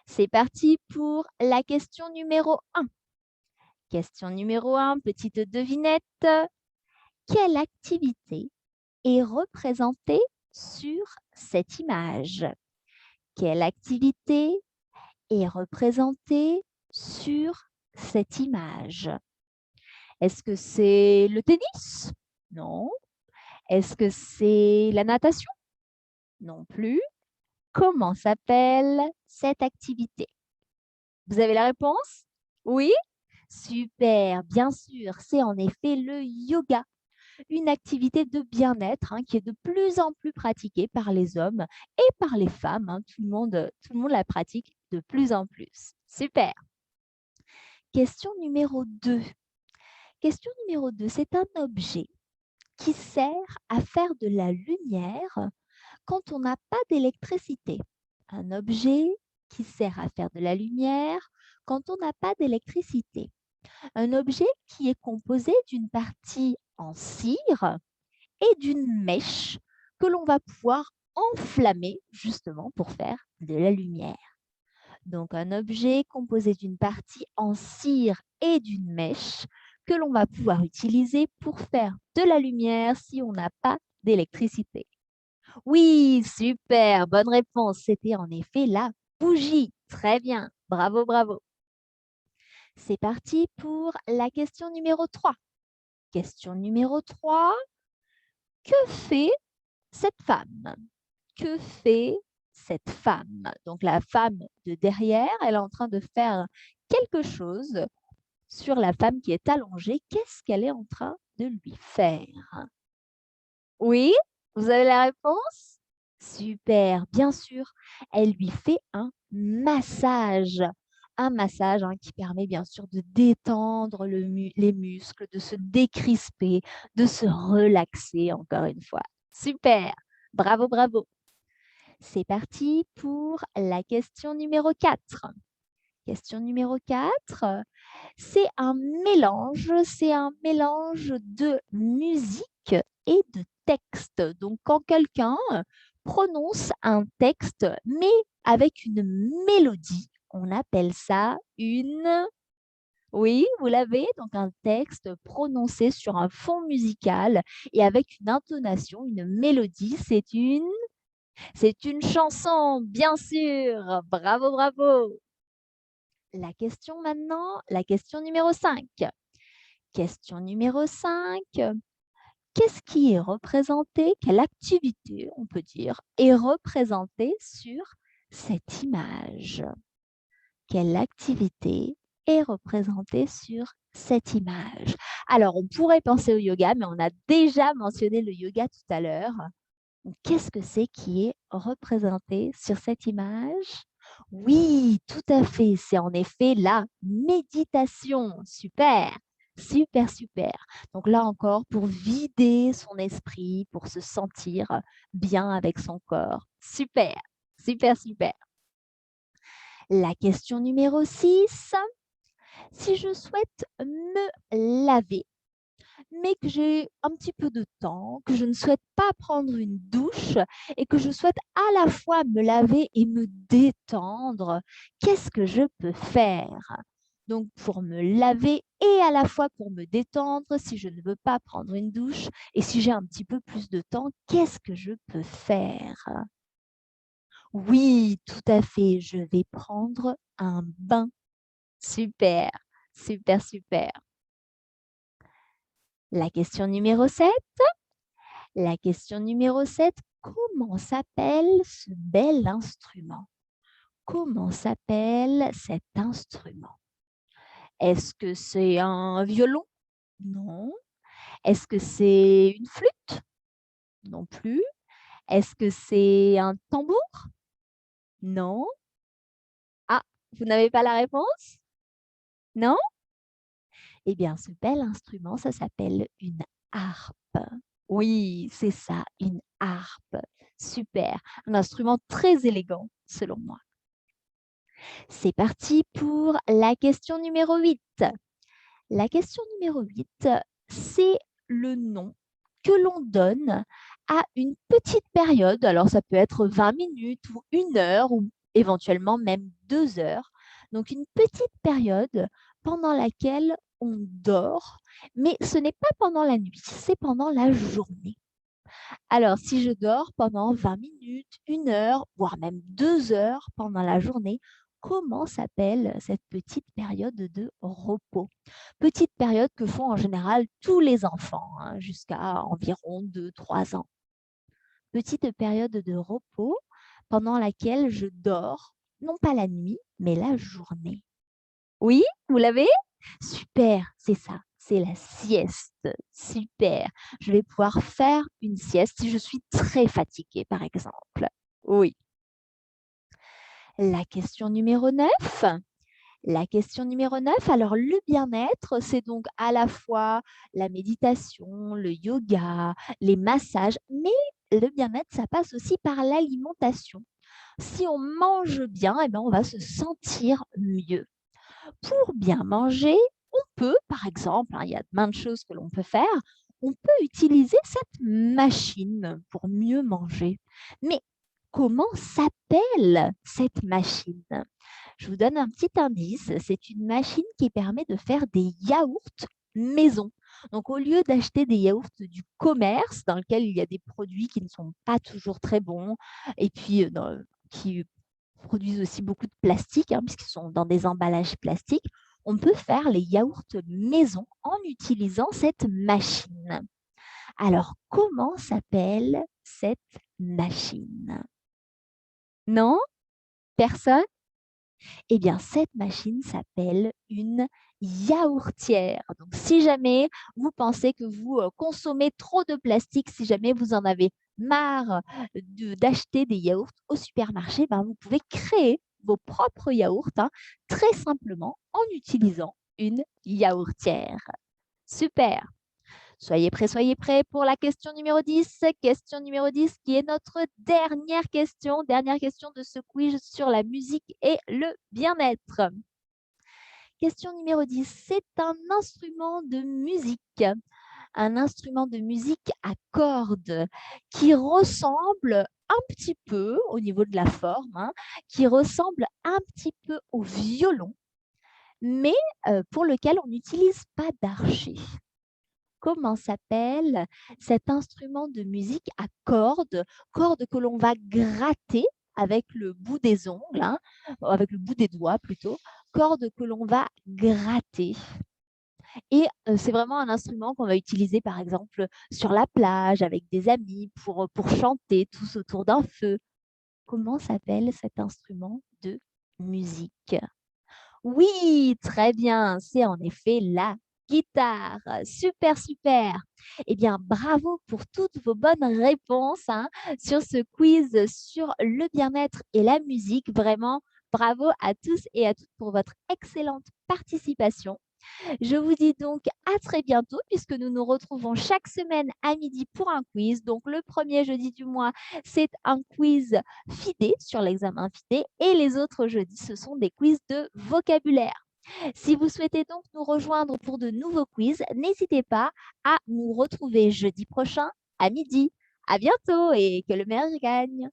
C'est parti pour la question numéro 1. Question numéro 1, petite devinette. Quelle activité est représentée sur cette image? Quelle activité est représentée sur cette image? Est-ce que c'est le tennis? Non. Est-ce que c'est la natation? Non plus. Comment s'appelle cette activité? Vous avez la réponse? Oui? Super, bien sûr, c'est en effet le yoga, une activité de bien-être qui est de plus en plus pratiquée par les hommes et par les femmes. Tout le monde la pratique de plus en plus. Super. Question numéro 2. Question numéro 2, c'est un objet qui sert à faire de la lumière quand on n'a pas d'électricité. Un objet qui sert à faire de la lumière quand on n'a pas d'électricité. Un objet qui est composé d'une partie en cire et d'une mèche que l'on va pouvoir enflammer justement pour faire de la lumière. Donc un objet composé d'une partie en cire et d'une mèche que l'on va pouvoir utiliser pour faire de la lumière si on n'a pas d'électricité. Oui, super, bonne réponse. C'était en effet la bougie. Très bien, bravo, bravo. C'est parti pour la question numéro 3. Question numéro 3. Que fait cette femme? Que fait cette femme? Donc la femme de derrière, elle est en train de faire quelque chose sur la femme qui est allongée. Qu'est-ce qu'elle est en train de lui faire? Oui, vous avez la réponse? Super, bien sûr, elle lui fait un massage. Un massage qui permet bien sûr de détendre les muscles, de se décrisper, de se relaxer encore une fois. Super, bravo, bravo. C'est parti pour la question numéro 4. Question numéro 4, c'est un mélange de musique et de texte. Donc, quand quelqu'un prononce un texte, mais avec une mélodie, on appelle ça une... Oui, vous l'avez, donc un texte prononcé sur un fond musical et avec une intonation, une mélodie, c'est une chanson, bien sûr. Bravo, bravo. La question maintenant, la question numéro 5. Question numéro 5. Qu'est-ce qui est représenté, quelle activité, on peut dire, est représentée sur cette image? Quelle activité est représentée sur cette image? Alors, on pourrait penser au yoga, mais on a déjà mentionné le yoga tout à l'heure. Qu'est-ce que c'est qui est représenté sur cette image? Oui, tout à fait. C'est en effet la méditation. Super, super, super. Donc là encore, pour vider son esprit, pour se sentir bien avec son corps. Super, super, super. La question numéro 6. Si je souhaite me laver, mais que j'ai un petit peu de temps, que je ne souhaite pas prendre une douche et que je souhaite à la fois me laver et me détendre, qu'est-ce que je peux faire? Donc, pour me laver et à la fois pour me détendre, si je ne veux pas prendre une douche et si j'ai un petit peu plus de temps, qu'est-ce que je peux faire? Oui, tout à fait, je vais prendre un bain. Super, super, super. La question numéro 7. La question numéro 7, comment s'appelle ce bel instrument? Comment s'appelle cet instrument? Est-ce que c'est un violon? Non. Est-ce que c'est une flûte? Non plus. Est-ce que c'est un tambour? Non. Ah, vous n'avez pas la réponse? Non? Eh bien, ce bel instrument, ça s'appelle une harpe. Oui, c'est ça, une harpe. Super. Un instrument très élégant, selon moi. C'est parti pour la question numéro 8. La question numéro 8, c'est le nom que l'on donne à une petite période. Alors, ça peut être 20 minutes ou 1 heure ou éventuellement même 2 heures. Donc une petite période pendant laquelle on dort, mais ce n'est pas pendant la nuit, c'est pendant la journée. Alors, si je dors pendant 20 minutes, 1 heure, voire même 2 heures pendant la journée, comment s'appelle cette petite période de repos? Petite période que font en général tous les enfants, hein, jusqu'à environ 2, 3 ans. Petite période de repos pendant laquelle je dors, non pas la nuit, mais la journée. Oui, vous l'avez? Super, c'est ça, c'est la sieste. Super. Je vais pouvoir faire une sieste si je suis très fatiguée, par exemple. Oui. La question numéro 9. La question numéro 9. Alors, le bien-être, c'est donc à la fois la méditation, le yoga, les massages, mais le bien-être, ça passe aussi par l'alimentation. Si on mange bien, eh ben, on va se sentir mieux. Pour bien manger, on peut, par exemple, hein, il y a plein de choses que l'on peut faire, on peut utiliser cette machine pour mieux manger. Mais comment s'appelle cette machine? Je vous donne un petit indice, c'est une machine qui permet de faire des yaourts maison. Donc, au lieu d'acheter des yaourts du commerce dans lequel il y a des produits qui ne sont pas toujours très bons et puis qui produisent aussi beaucoup de plastique, hein, puisqu'ils sont dans des emballages plastiques, on peut faire les yaourts maison en utilisant cette machine. Alors, comment s'appelle cette machine? Non? Personne? Eh bien, cette machine s'appelle une yaourtière. Donc, si jamais vous pensez que vous consommez trop de plastique, si jamais vous en avez marre d'acheter des yaourts au supermarché, ben, vous pouvez créer vos propres yaourts, hein, très simplement en utilisant une yaourtière. Super! Soyez prêts pour la question numéro 10. Question numéro 10 qui est notre dernière question de ce quiz sur la musique et le bien-être. Question numéro 10, c'est un instrument de musique. Un instrument de musique à cordes qui ressemble un petit peu, au niveau de la forme, hein, qui ressemble un petit peu au violon, mais pour lequel on n'utilise pas d'archet. Comment s'appelle cet instrument de musique à cordes que l'on va gratter avec le bout des ongles, hein, avec le bout des doigts plutôt, cordes que l'on va gratter. Et c'est vraiment un instrument qu'on va utiliser, par exemple, sur la plage avec des amis pour chanter tous autour d'un feu. Comment s'appelle cet instrument de musique? Oui, très bien, c'est en effet la guitare. Super, super. Eh bien, bravo pour toutes vos bonnes réponses, hein, sur ce quiz sur le bien-être et la musique. Vraiment, bravo à tous et à toutes pour votre excellente participation. Je vous dis donc à très bientôt puisque nous nous retrouvons chaque semaine à midi pour un quiz. Donc, le premier jeudi du mois, c'est un quiz FIDE sur l'examen FIDE et les autres jeudis, ce sont des quiz de vocabulaire. Si vous souhaitez donc nous rejoindre pour de nouveaux quiz, n'hésitez pas à nous retrouver jeudi prochain à midi. À bientôt et que le meilleur gagne.